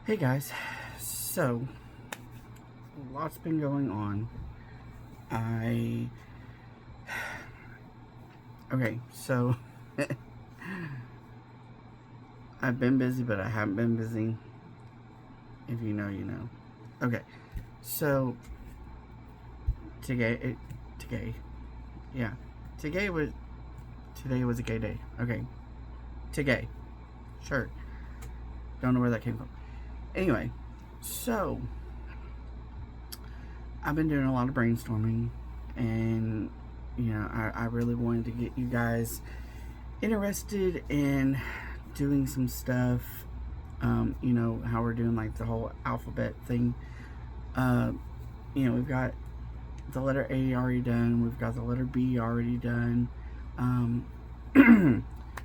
Hey guys, so lots been going on. I okay, so I've been busy, but I haven't been busy. If you know, you know. Okay, so today, yeah, today was today was a gay day. Okay, today, sure. Don't know where that came from. Anyway, so I've been doing a lot of brainstorming, and I really wanted to get you guys interested in doing some stuff. How we're doing like the whole alphabet thing. Uh, we've got the letter A already done. We've got the letter B already done. Um,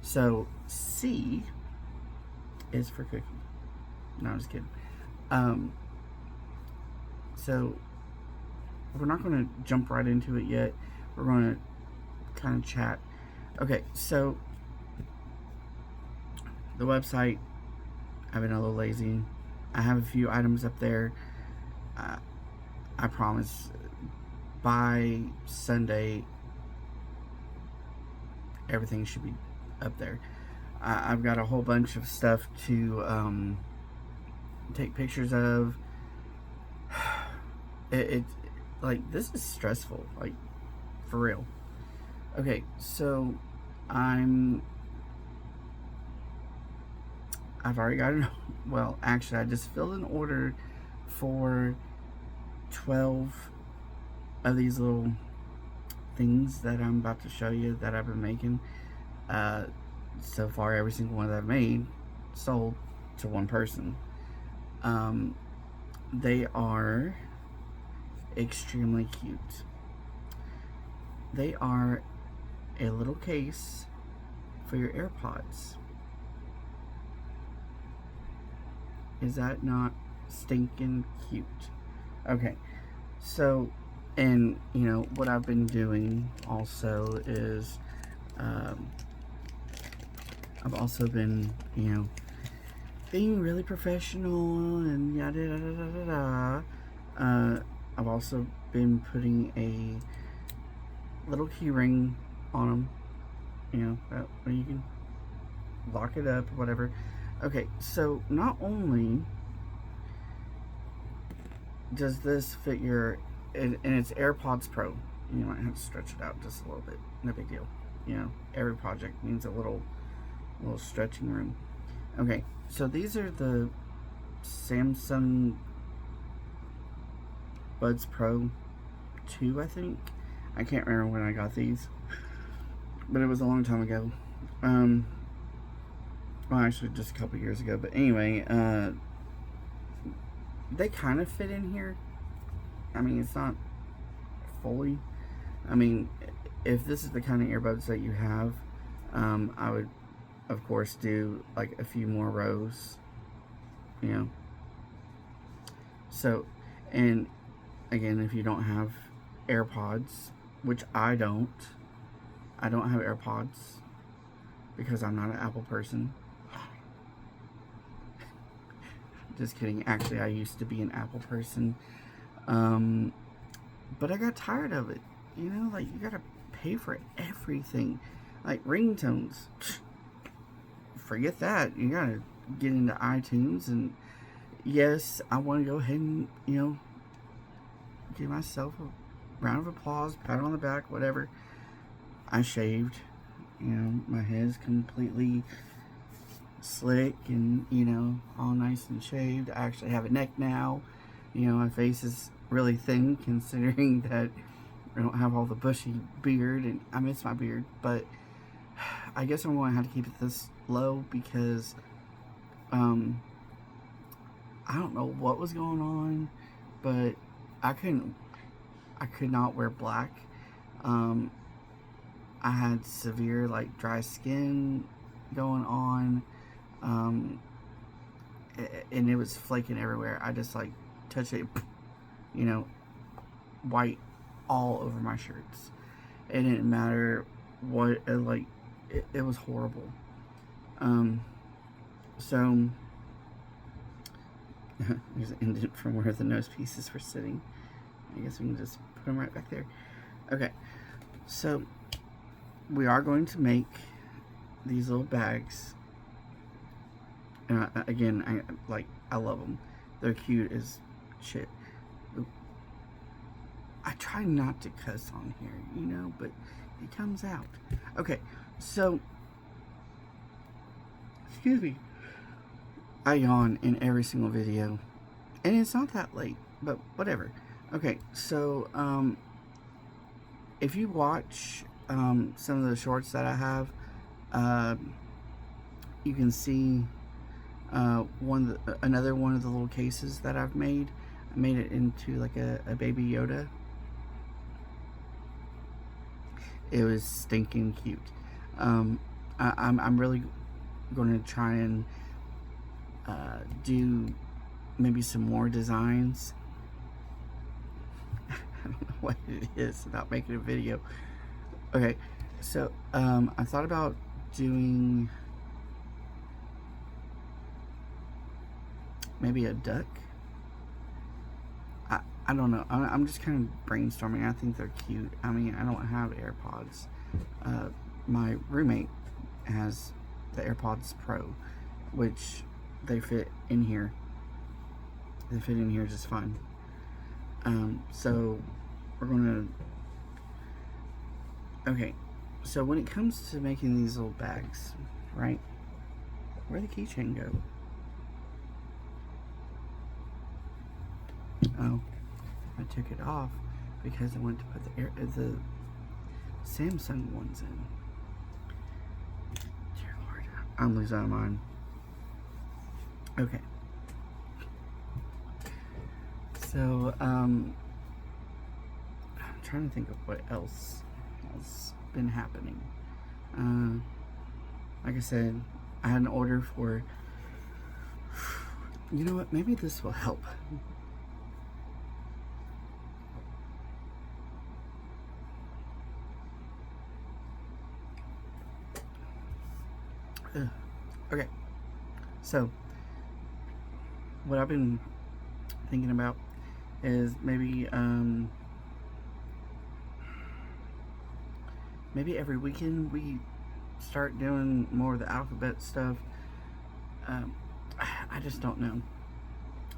so C is for cookie. No, I'm just kidding. Um, so we're not going to jump right into it yet. We're going to kind of chat. Okay, so the website, I've been a little lazy. I have a few items up there. Uh, I promise by Sunday everything should be up there. I've got a whole bunch of stuff to take pictures of. It like this is stressful, like for real. Okay, so I'm I've already got it. Well, actually, I just filled an order for 12 of these little things that I'm about to show you that I've been making. Uh, so far, every single one that I've made sold to one person. Um, they are extremely cute. They are a little case for your AirPods. Is that not stinking cute? Okay, so, and what I've been doing also is I've also been being really professional and yada da da da da da. I've also been putting a little key ring on them, where you can lock it up or whatever. Okay, so not only does this fit your, and it's AirPods Pro. You might have to stretch it out just a little bit. No big deal. Every project needs a little stretching room. Okay, so these are the Samsung Buds Pro 2, I think. I can't remember when I got these, but it was a long time ago. Well, actually, just a couple years ago. But anyway, they kind of fit in here. I mean, it's not fully. I mean, if this is the kind of earbuds that you have, I would, of course, do like a few more rows. So, and again, if you don't have AirPods, which I don't have AirPods because I'm not an Apple person. Just kidding. Actually, I used to be an Apple person. But I got tired of it. Like you gotta pay for everything. Like ringtones. Forget that. You gotta get into iTunes, and yes, I want to go ahead and, give myself a round of applause, pat on the back, whatever. I shaved. My head is completely slick and, all nice and shaved. I actually have a neck now. My face is really thin considering that I don't have all the bushy beard, and I miss my beard, but I guess I'm going to have to keep it this low because I don't know what was going on, but I could not wear black. I had severe like dry skin going on, and it was flaking everywhere. I just like touched it, white all over my shirts. It didn't matter what, it was horrible. So There's an indent from where the nose pieces were sitting. I guess we can just put them right back there. Okay, so we are going to make these little bags. Again, I love them. They're cute as shit. I try not to cuss on here, you know, but it comes out. Okay, so excuse me. I yawn in every single video, and it's not that late, but whatever. Okay, so if you watch some of the shorts that I have, you can see another one of the little cases that I've made. I made it into like a baby Yoda. It was stinking cute. I'm really going to try and do maybe some more designs. I don't know what it is about making a video. Okay, so I thought about doing maybe a duck. I don't know. I'm just kind of brainstorming. I think they're cute. I mean, I don't have AirPods. My roommate has the AirPods Pro, which they fit in here. They fit in here just fine. So we're gonna. Okay, so when it comes to making these little bags, right? Where'd the keychain go? Oh, I took it off because I went to put the Samsung ones in. Dear Lord, I'm losing my mind. Okay. So, I'm trying to think of what else has been happening. Like I said, I had an order for. You know what? Maybe this will help. Okay, so what I've been thinking about is maybe every weekend we start doing more of the alphabet stuff. I just don't know.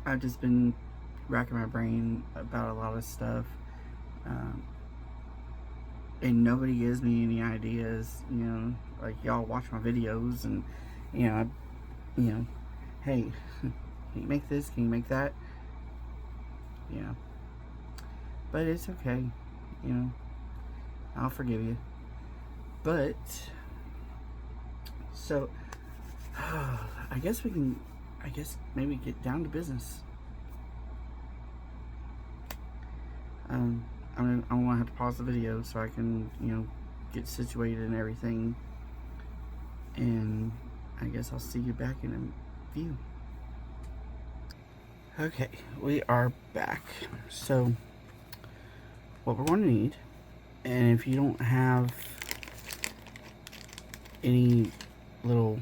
I've just been racking my brain about a lot of stuff, and nobody gives me any ideas. You know, like y'all watch my videos, and you know, hey, can you make this? Can you make that? Yeah, but it's okay. You know, I'll forgive you. But so, I guess we can. I guess maybe get down to business. I'm gonna have to pause the video so I can, you know, get situated and everything. And I guess I'll see you back in a few. Okay, we are back. So, what we're going to need, and if you don't have any little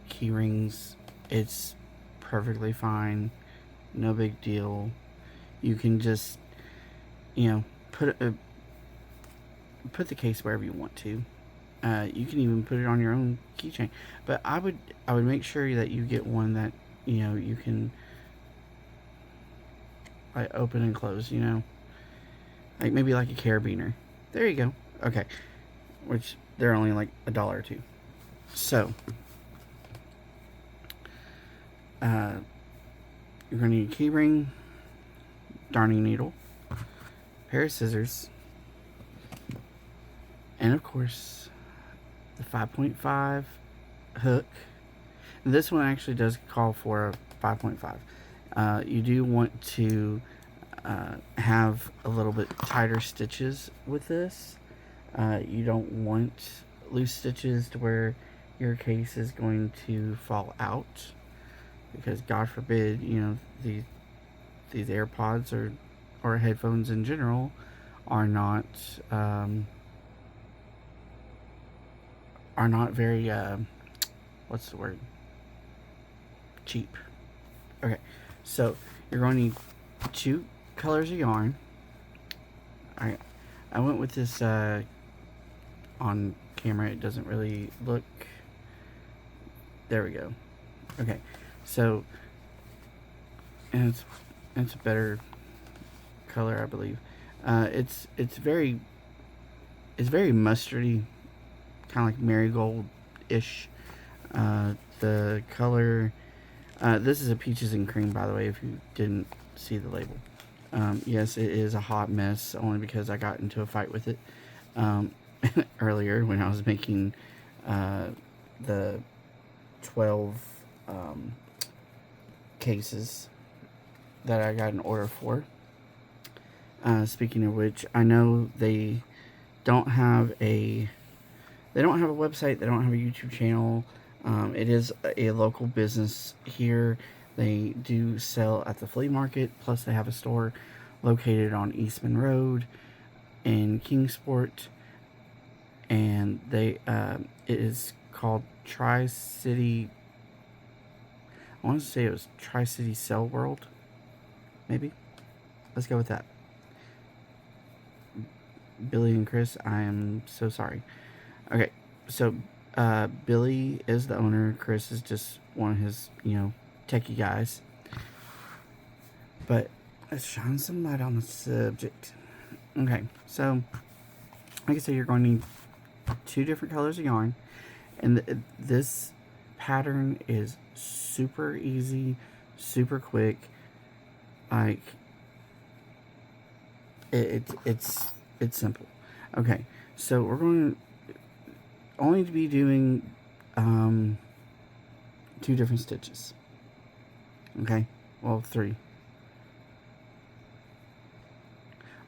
key rings, it's perfectly fine. No big deal. You can just, you know, put the case wherever you want to. You can even put it on your own keychain. But I would make sure that you get one that, you know, you can like open and close, you know. Like maybe like a carabiner. There you go. Okay. Which they're only like $1 or $2. So you're gonna need a key ring, darning needle, pair of scissors, and of course the 5.5 hook. And this one actually does call for a 5.5. You do want to have a little bit tighter stitches with this. You don't want loose stitches to where your case is going to fall out, because God forbid, you know, these AirPods or headphones in general are not very what's the word, cheap. Okay, so you're going to need 2 colors of yarn. I went with this on camera. It doesn't really look. There we go. Okay, so and it's a better color, I believe. It's very mustardy, kind of like marigold-ish. The color. This is a peaches and cream, by the way, if you didn't see the label. Yes, it is a hot mess, only because I got into a fight with it earlier when I was making the 12 cases that I got an order for. Speaking of which, I know they don't have a website, they don't have a YouTube channel. It is a local business here. They do sell at the flea market, plus they have a store located on Eastman Road in Kingsport, and it is called Tri-City. I want to say it was Tri-City Cell World, maybe. Let's go with that. Billy and Chris, I am so sorry. Okay, so Billy is the owner. Chris is just one of his, techie guys. But let's shine some light on the subject. Okay, so like I said, you're going to need 2 different colors of yarn, and this pattern is super easy, super quick. Like it's simple. Okay, so we're going to only be doing 2 different stitches. Okay, well, 3.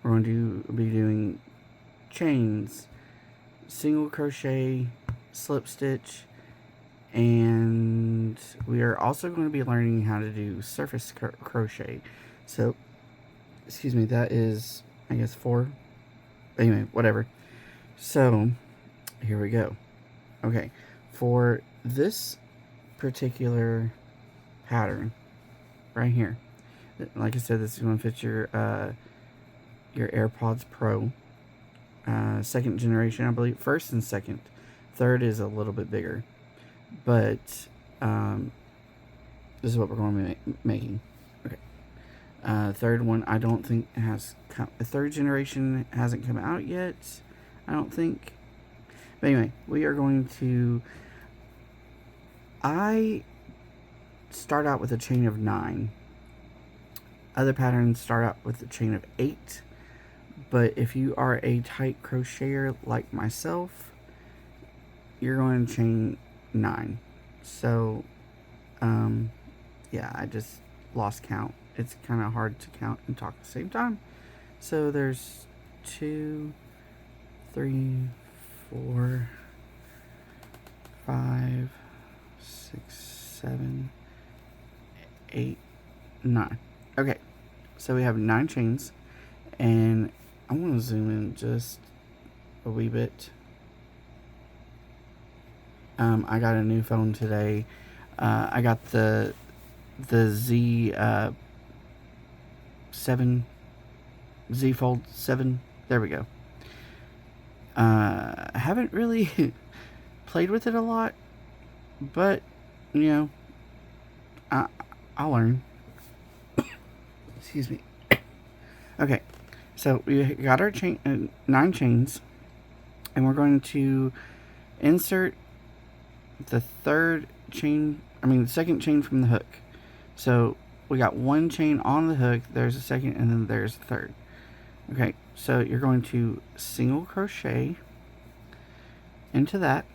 We're going to be doing chains, single crochet, slip stitch, and we are also going to be learning how to do surface crochet. So, excuse me, that is, I guess, 4. Anyway, whatever. So, here we go. Okay, for this particular pattern right here, like I said, this is going to fit your AirPods Pro, 2nd generation, I believe. 1st and 2nd. 3rd is a little bit bigger, but this is what we're going to be making. Okay, 3rd one I don't think has come. The 3rd generation hasn't come out yet, I don't think. But anyway, we are going to. I start out with a chain of 9. Other patterns start out with a chain of 8. But if you are a tight crocheter like myself, you're going to chain 9. So, yeah, I just lost count. It's kind of hard to count and talk at the same time. So there's 2, 3, 4, 5, 6, 7, 8, 9. Okay, so we have 9 chains, and I want to zoom in just a wee bit. I got a new phone today. I got the Z 7 Z Fold 7. There we go. I haven't really played with it a lot, but I'll learn. Excuse me. Okay, so we got our 9 chains, and we're going to insert the 2nd chain from the hook. So we got 1 chain on the hook, there's a 2nd, and then there's a 3rd. Okay, so you're going to single crochet into that,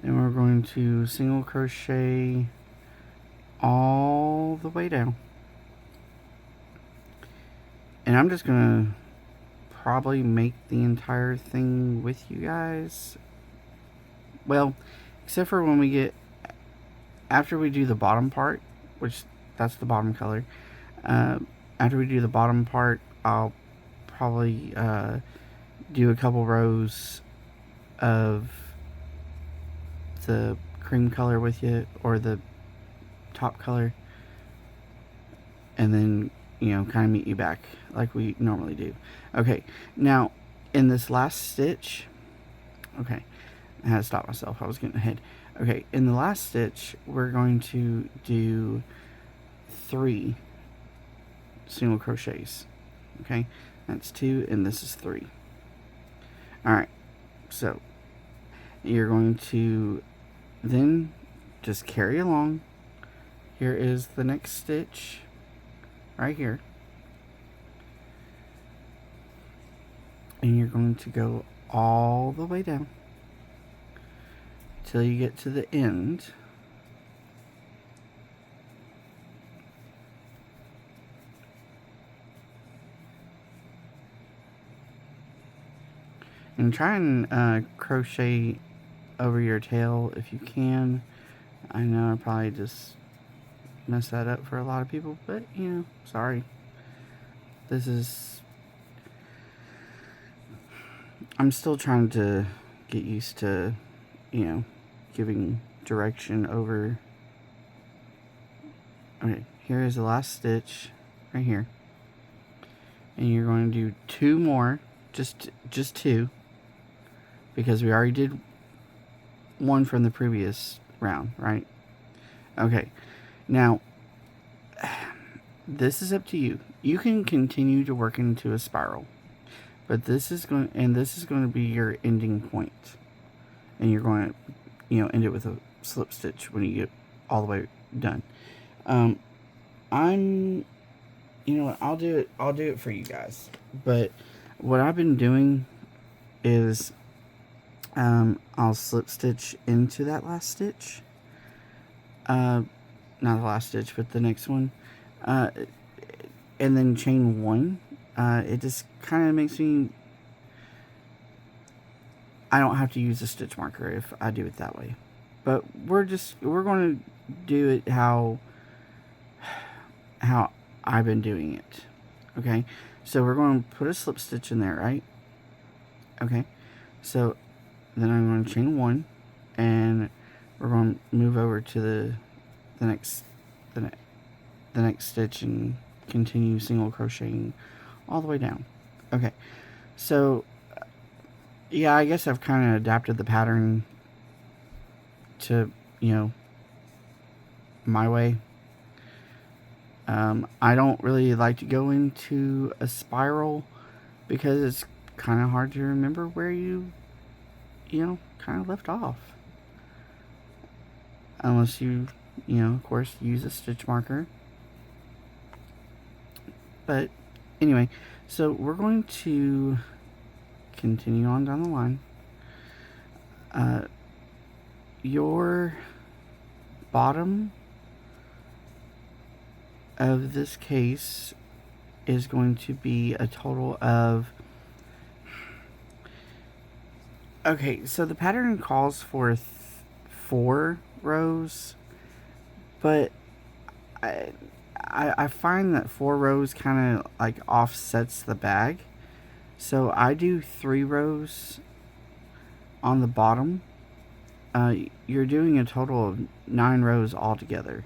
and we're going to single crochet all the way down. And I'm just gonna probably make the entire thing with you guys. Well, except for when we get, after we do the bottom part, which that's the bottom color. After we do the bottom part, I'll probably do a couple rows of the cream color with you, or the top color. and then, kind of meet you back like we normally do. Okay, now in this last stitch, okay, I had to stop myself, I was getting ahead. Okay, in the last stitch, we're going to do 3 single crochets. Okay, that's 2, and this is 3. Alright, so you're going to then just carry along. Here is the next stitch right here, and you're going to go all the way down till you get to the end. And try and crochet over your tail if you can. I know I probably just messed that up for a lot of people, but sorry. I'm still trying to get used to, giving direction over. Okay, here is the last stitch right here. And you're going to do 2 more, just 2, because we already did 1 from the previous round, right? Okay, now this is up to you. You can continue to work into a spiral, but this is going to be your ending point, and you're going to end it with a slip stitch when you get all the way done. I'll do it for you guys, but what I've been doing is I'll slip stitch into that last stitch, not the last stitch, but the next one, and then chain 1. It just kind of makes me, I don't have to use a stitch marker if I do it that way, but we're going to do it how I've been doing it. Okay, so we're going to put a slip stitch in there, right? Okay, so then I'm going to chain 1, and we're going to move over to the next stitch and continue single crocheting all the way down. Okay, so yeah, I guess I've kind of adapted the pattern to my way. I don't really like to go into a spiral because it's kind of hard to remember where you kind of left off. Unless you, of course, use a stitch marker. But anyway, so we're going to continue on down the line. Your bottom of this case is going to be a total of, okay, so the pattern calls for 4 rows, but I find that 4 rows kind of like offsets the bag, so I do 3 rows on the bottom. You're doing a total of 9 rows altogether.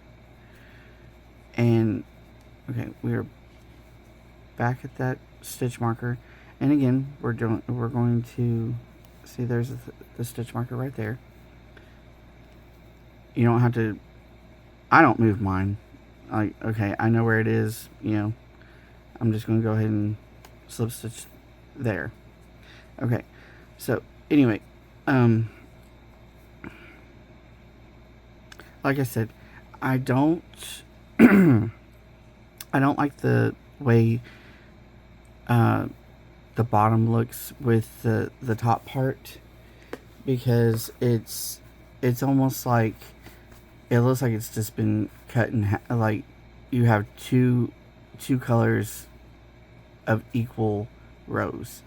And okay, we're back at that stitch marker, and again we're going to see there's the stitch marker right there. You don't have to, I don't move mine. Like, okay, I know where it is, I'm just going to go ahead and slip stitch there. Okay, so anyway, like I said, I don't I don't like the way the bottom looks with the top part, because it's almost like it looks like it's just been cut in half. Like you have two colors of equal rows.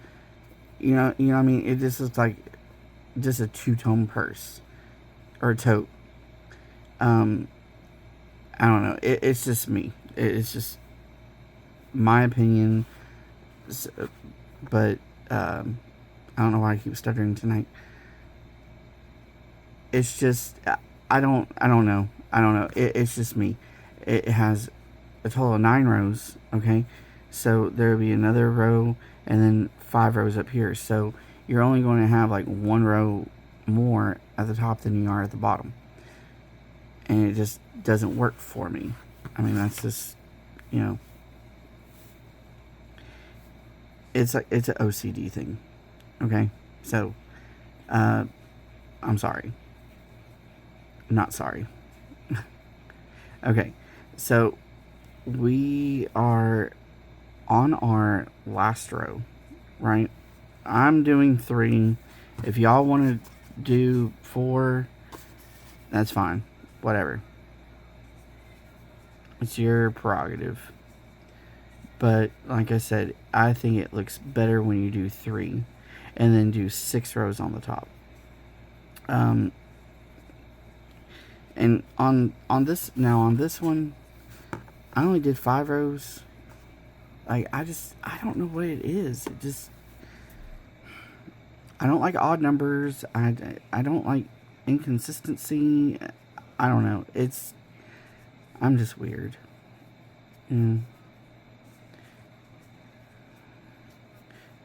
You know what I mean? It just looks like just a 2-tone purse or a tote. I don't know. It's just me. It's just my opinion. But I don't know why I keep stuttering tonight. It's just I don't know. It's just me. It has a total of 9 rows, okay? So there will be another row and then 5 rows up here. So you're only going to have like 1 row more at the top than you are at the bottom. And it just doesn't work for me. I mean, that's just, you know, it's an OCD thing, okay? So, I'm sorry. Not sorry. Okay, so we are on our last row, right? I'm doing 3. If y'all want to do 4, that's fine. Whatever. It's your prerogative. But like I said, I think it looks better when you do 3 and then do 6 rows on the top. And on this one, I only did 5 rows. Like, I don't know what it is. It just, I don't like odd numbers. I don't like inconsistency. I don't know. I'm just weird. And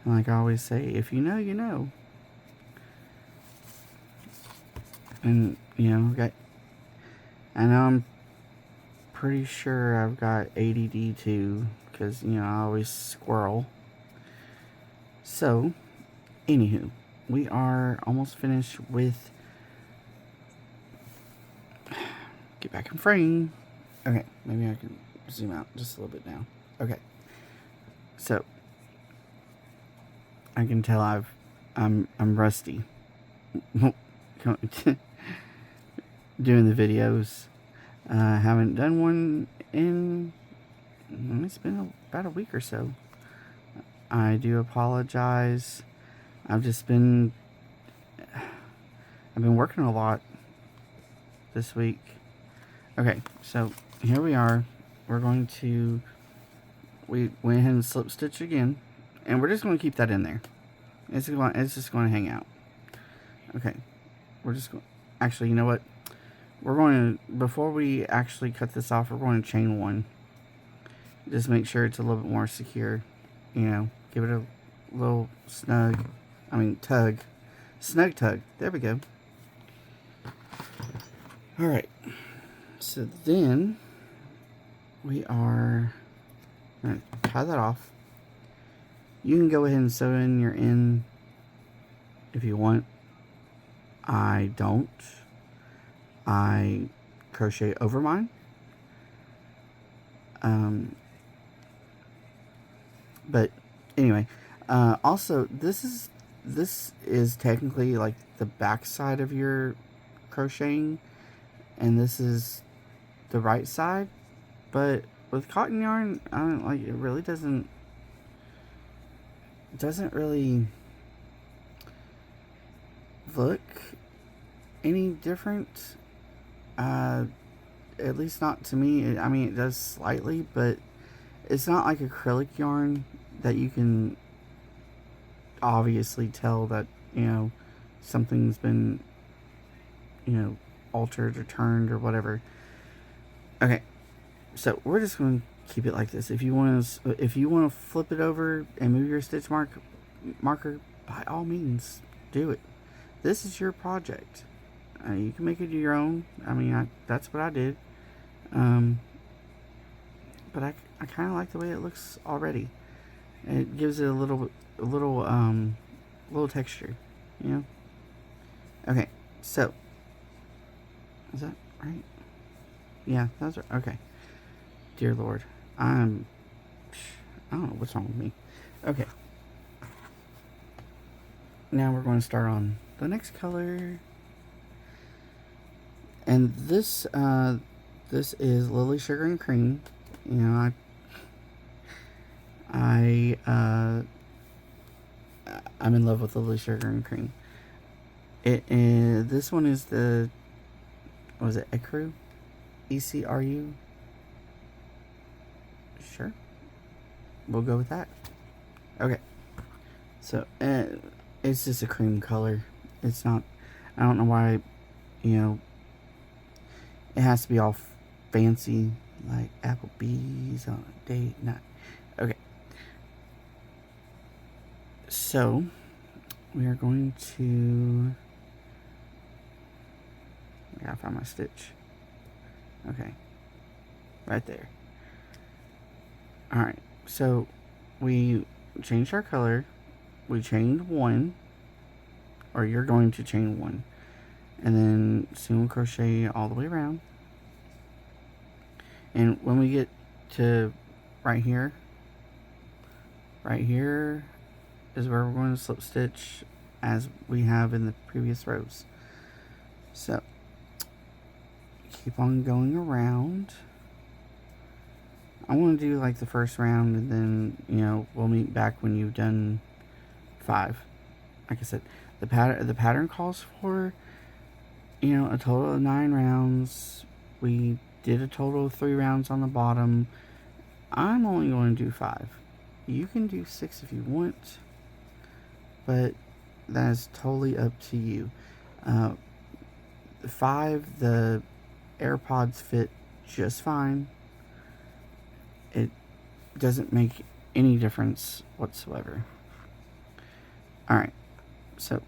like I always say, if you know, you know. And, you know, I know I'm pretty sure I've got ADD too, because, you know, I always squirrel. So, anywho, we are almost finished with, get back in frame. Okay, maybe I can zoom out just a little bit now. Okay, so I can tell I'm rusty doing the videos. Haven't done one in, it's been about a week or so. I do apologize. I've been working a lot this week. Okay, so here we are. We're going to, we went ahead and slip stitch again, and we're just going to keep that in there. It's just going to hang out. Okay, we're just going, actually, you know what? We're going to, before we actually cut this off, we're going to chain 1. Just make sure it's a little bit more secure. You know, give it a little snug tug. There we go. Alright. So then, we are going to tie that off. You can go ahead and sew in your end if you want. I don't. I crochet over mine. But anyway, also this is technically like the back side of your crocheting, and this is the right side. But with cotton yarn, I don't like it. Really doesn't really look any different. At least not to me. I mean, it does slightly, but it's not like acrylic yarn that you can obviously tell that, you know, something's been, you know, altered or turned or whatever. Okay, so we're just going to keep it like this. If you want to flip it over and move your stitch marker, by all means, do it. This is your project. You can make it your own. I mean, that's what I did. But I kind of like the way it looks already. It gives it a little texture, you know. Okay, so is that right? Yeah, that's right. Okay. Dear Lord, I don't know what's wrong with me. Okay. Now we're going to start on the next color. And this is Lily Sugar and Cream. You know, I'm in love with Lily Sugar and Cream. This one is the, what was it, Ecru? ECRU? Sure. We'll go with that. Okay. So, it's just a cream color. It's not, I don't know why, you know, it has to be all fancy like Applebee's on a date night. Okay. So, we are going to... I gotta find my stitch. Okay. Right there. Alright. So, we changed our color. We chained one. Or you're going to chain one. And then single crochet all the way around. And when we get to right here is where we're going to slip stitch as we have in the previous rows. So keep on going around. I want to do like the first round, and then, you know, we'll meet back when you've done 5. Like I said, the pattern calls for, you know, a total of 9 rounds. We did a total of 3 rounds on the bottom. I'm only going to do 5. You can do 6 if you want, but that is totally up to you. 5, the AirPods fit just fine. It doesn't make any difference whatsoever. Alright, so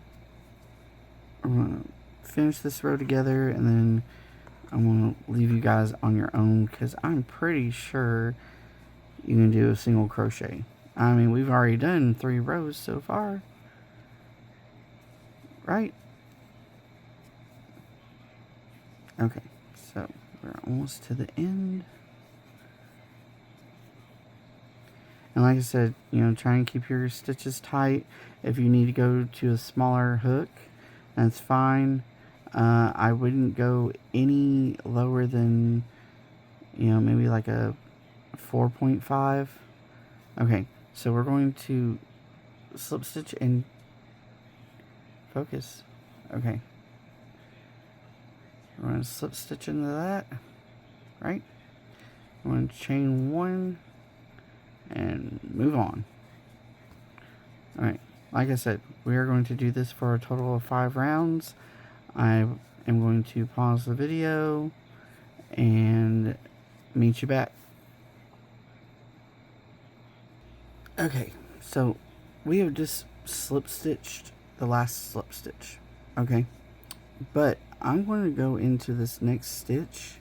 I'm going to finish this row together, and then I'm going to leave you guys on your own, because I'm pretty sure you can do a single crochet. I mean, we've already done 3 rows so far, right? Okay, so we're almost to the end. And like I said, you know, try and keep your stitches tight. If you need to go to a smaller hook, that's fine. I wouldn't go any lower than, you know, maybe like a 4.5. Okay, so we're going to slip stitch and focus. Okay. We're going to slip stitch into that, right? We're going to chain 1 and move on. Alright, like I said, we are going to do this for a total of 5 rounds. I am going to pause the video and meet you back. Okay, so we have just slip stitched the last slip stitch. Okay, but I'm going to go into this next stitch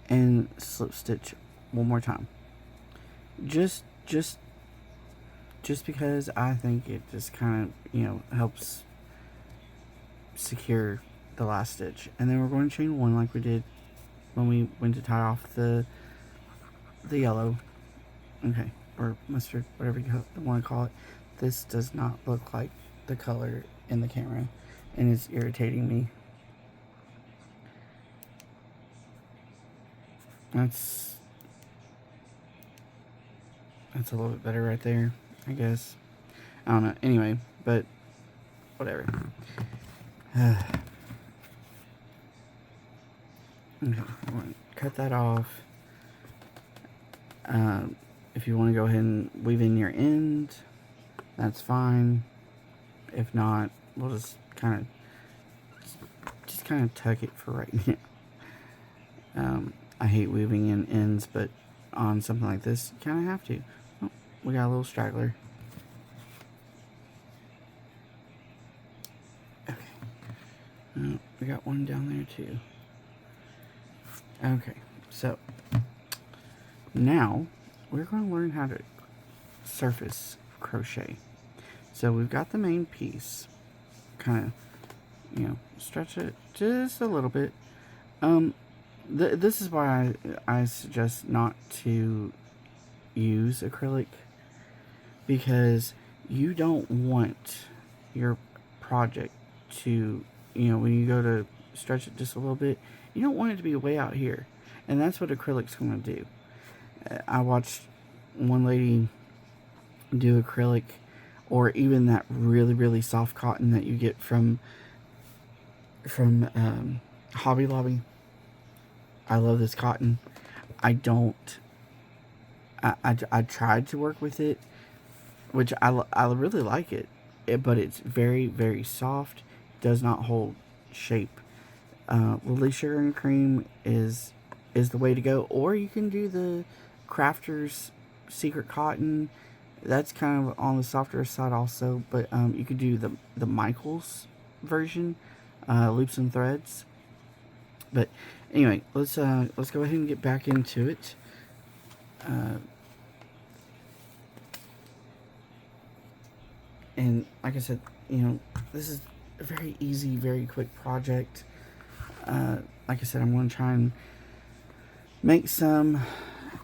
and slip stitch one more time. Just because I think it just kind of, you know, helps secure the last stitch. And then we're going to chain 1 like we did when we went to tie off the yellow. Okay, or mustard, whatever you want to call it. This does not look like the color in the camera, and it's irritating me. That's a little bit better right there, I guess. I don't know. Anyway, but whatever. Okay, I'm going to cut that off. If you want to go ahead and weave in your end, that's fine. If not, we'll just kind of tuck it for right now. I hate weaving in ends, but on something like this, you kind of have to. Oh, we got a little straggler. Okay. Oh, we got one down there too. Okay, so now we're going to learn how to surface crochet. So we've got the main piece. Kind of, you know, stretch it just a little bit. This is why I suggest not to use acrylic, because you don't want your project to, you know, when you go to stretch it just a little bit, you don't want it to be way out here. And that's what acrylic's going to do. I watched one lady do acrylic, or even that really, really soft cotton that you get from Hobby Lobby. I love this cotton. I tried to work with it, which I really like it, but it's very, very soft. Does not hold shape. Lily Sugar and Cream is is the way to go. Or you can do the Crafter's Secret Cotton. That's kind of on the softer side also, but you could do the Michaels version, loops and threads. But anyway, let's go ahead and get back into it. And like I said, this is a very easy, very quick project. Like I said, I'm going to try and make some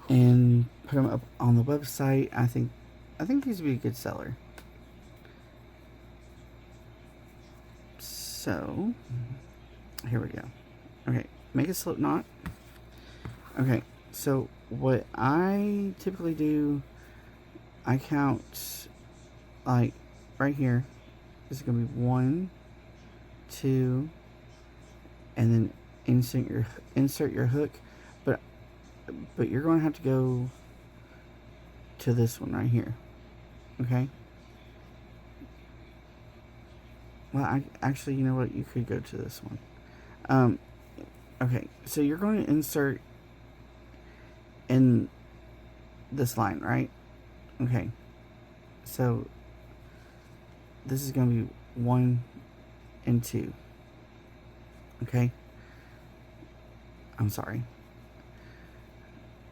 and put them up on the website. I think these would be a good seller. So here we go. Okay, make a slip knot. Okay, so what I typically do, I count like right here. This is gonna be 1, 2, and then insert your hook, but you're going to have to go to this one right here. Okay. Well, actually, you know what? You could go to this one. Okay, so you're going to insert in this line, right? Okay. So this is going to be 1 and 2. Okay. I'm sorry.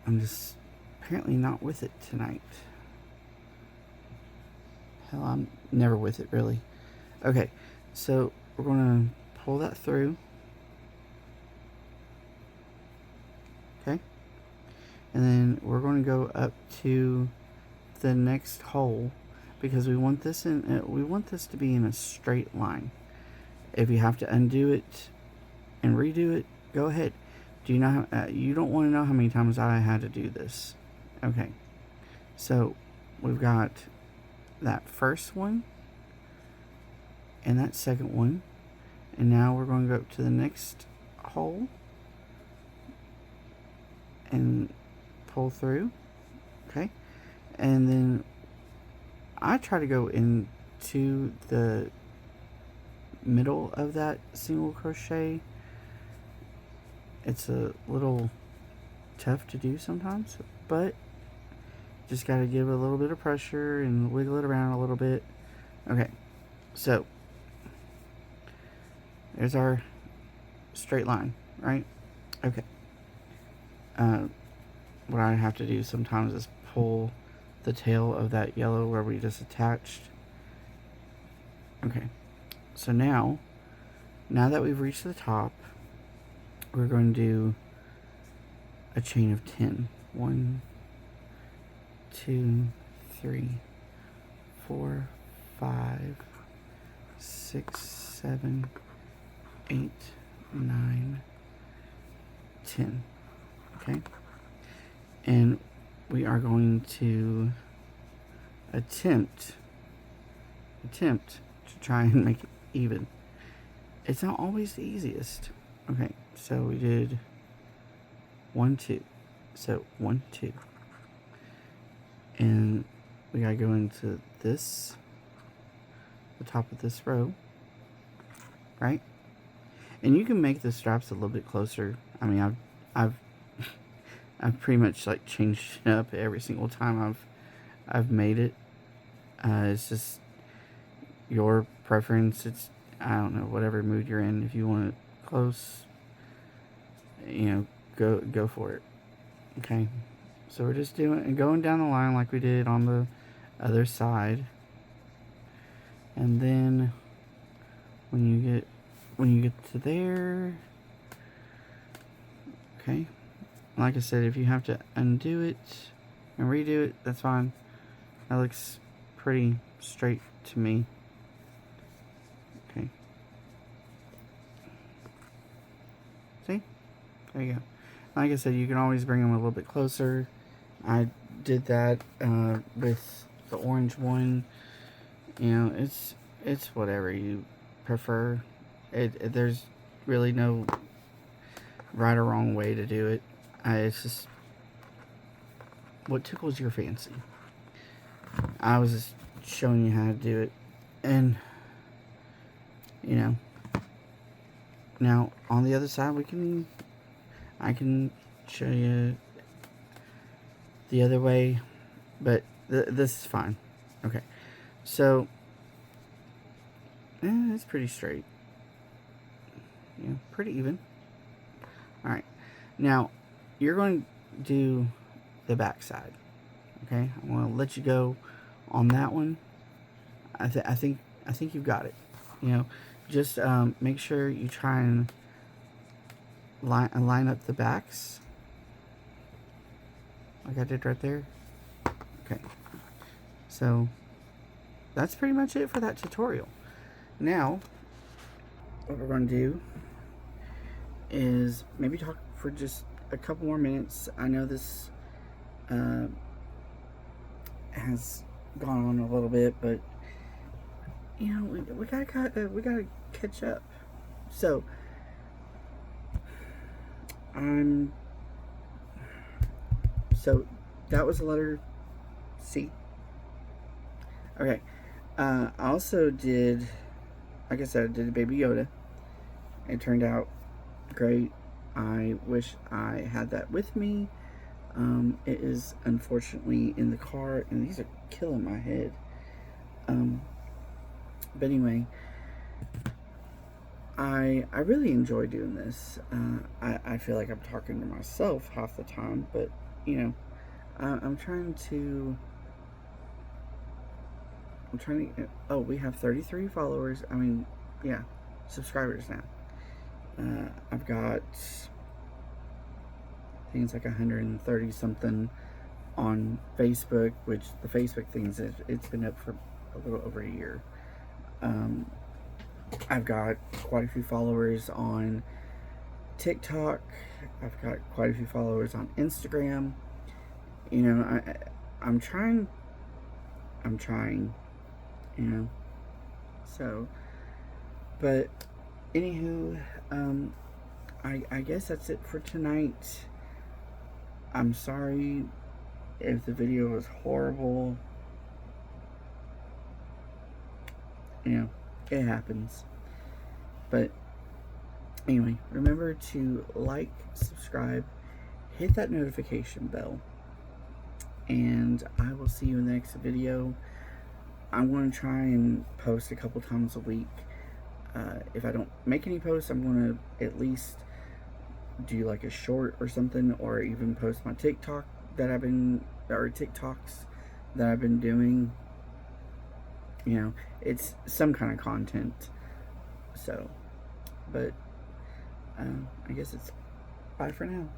I'm just apparently not with it tonight. Hell, I'm never with it, really. Okay, so we're going to pull that through. Okay. And then we're going to go up to the next hole because we want this to be in a straight line. If you have to undo it and redo it, go ahead. Do you know you don't want to know how many times I had to do this. Okay. So we've got that first one and that second one, and now we're going to go up to the next hole and pull through. Okay. And then I try to go into the middle of that single crochet. It's a little tough to do sometimes, but just got to give it a little bit of pressure and wiggle it around a little bit. Okay, so there's our straight line, right? Okay. What I have to do sometimes is pull the tail of that yellow where we just attached. Okay, so now that we've reached the top, we're going to do a chain of 10. 1, 2, 3, 4, 5, 6, 7, 8, 9, 10. Okay, and we are going to attempt to try and make it even. It's not always the easiest. Okay, so we did 1, 2. So 1, 2. And we gotta go into this, the top of this row, right? And you can make the straps a little bit closer. I mean, I've pretty much like changed it up every single time I've made it. It's just your preference. It's, I don't know, whatever mood you're in. If you want it close, go for it. Okay, so we're just going down the line like we did on the other side, and then when you get to there, okay, like I said, if you have to undo it and redo it, that's fine. That looks pretty straight to me. Okay. See? There you go. Like I said, you can always bring them a little bit closer. I did that with the orange one. It's whatever you prefer. There's really no right or wrong way to do it. It's just what tickles your fancy. I was just showing you how to do it, and now on the other side I can show you the other way, but this is fine. Okay, so it's pretty straight. Yeah, pretty even. All right, now you're going to do the back side. Okay, I'm going to let you go on that one. I think you've got it. You know, just make sure you try and line up the backs like I did right there. Okay, so that's pretty much it for that tutorial. Now, what we're going to do is maybe talk for just a couple more minutes. I know this has gone on a little bit, but you know, we gotta catch up. So so that was the letter C. Okay. I also did, like I said, I did a Baby Yoda. It turned out great. I wish I had that with me. It is unfortunately in the car, and these are killing my head. But anyway, I really enjoy doing this. I feel like I'm talking to myself half the time, but you know, I'm trying to. Oh, we have 33 followers. I mean, yeah, subscribers now. I've got things like 130 something on Facebook, which the Facebook things it's been up for a little over a year. I've got quite a few followers on TikTok. I've got quite a few followers on Instagram. You know, I'm trying. You know, so. But anywho, I guess that's it for tonight. I'm sorry if the video was horrible. You know, it happens. But anyway, remember to like, subscribe, hit that notification bell, and I will see you in the next video. I'm going to try and post a couple times a week. If I don't make any posts, I'm going to at least do like a short or something, or even post my TikTok that I've been, or TikToks that I've been doing. You know, it's some kind of content. So, but I guess it's bye for now.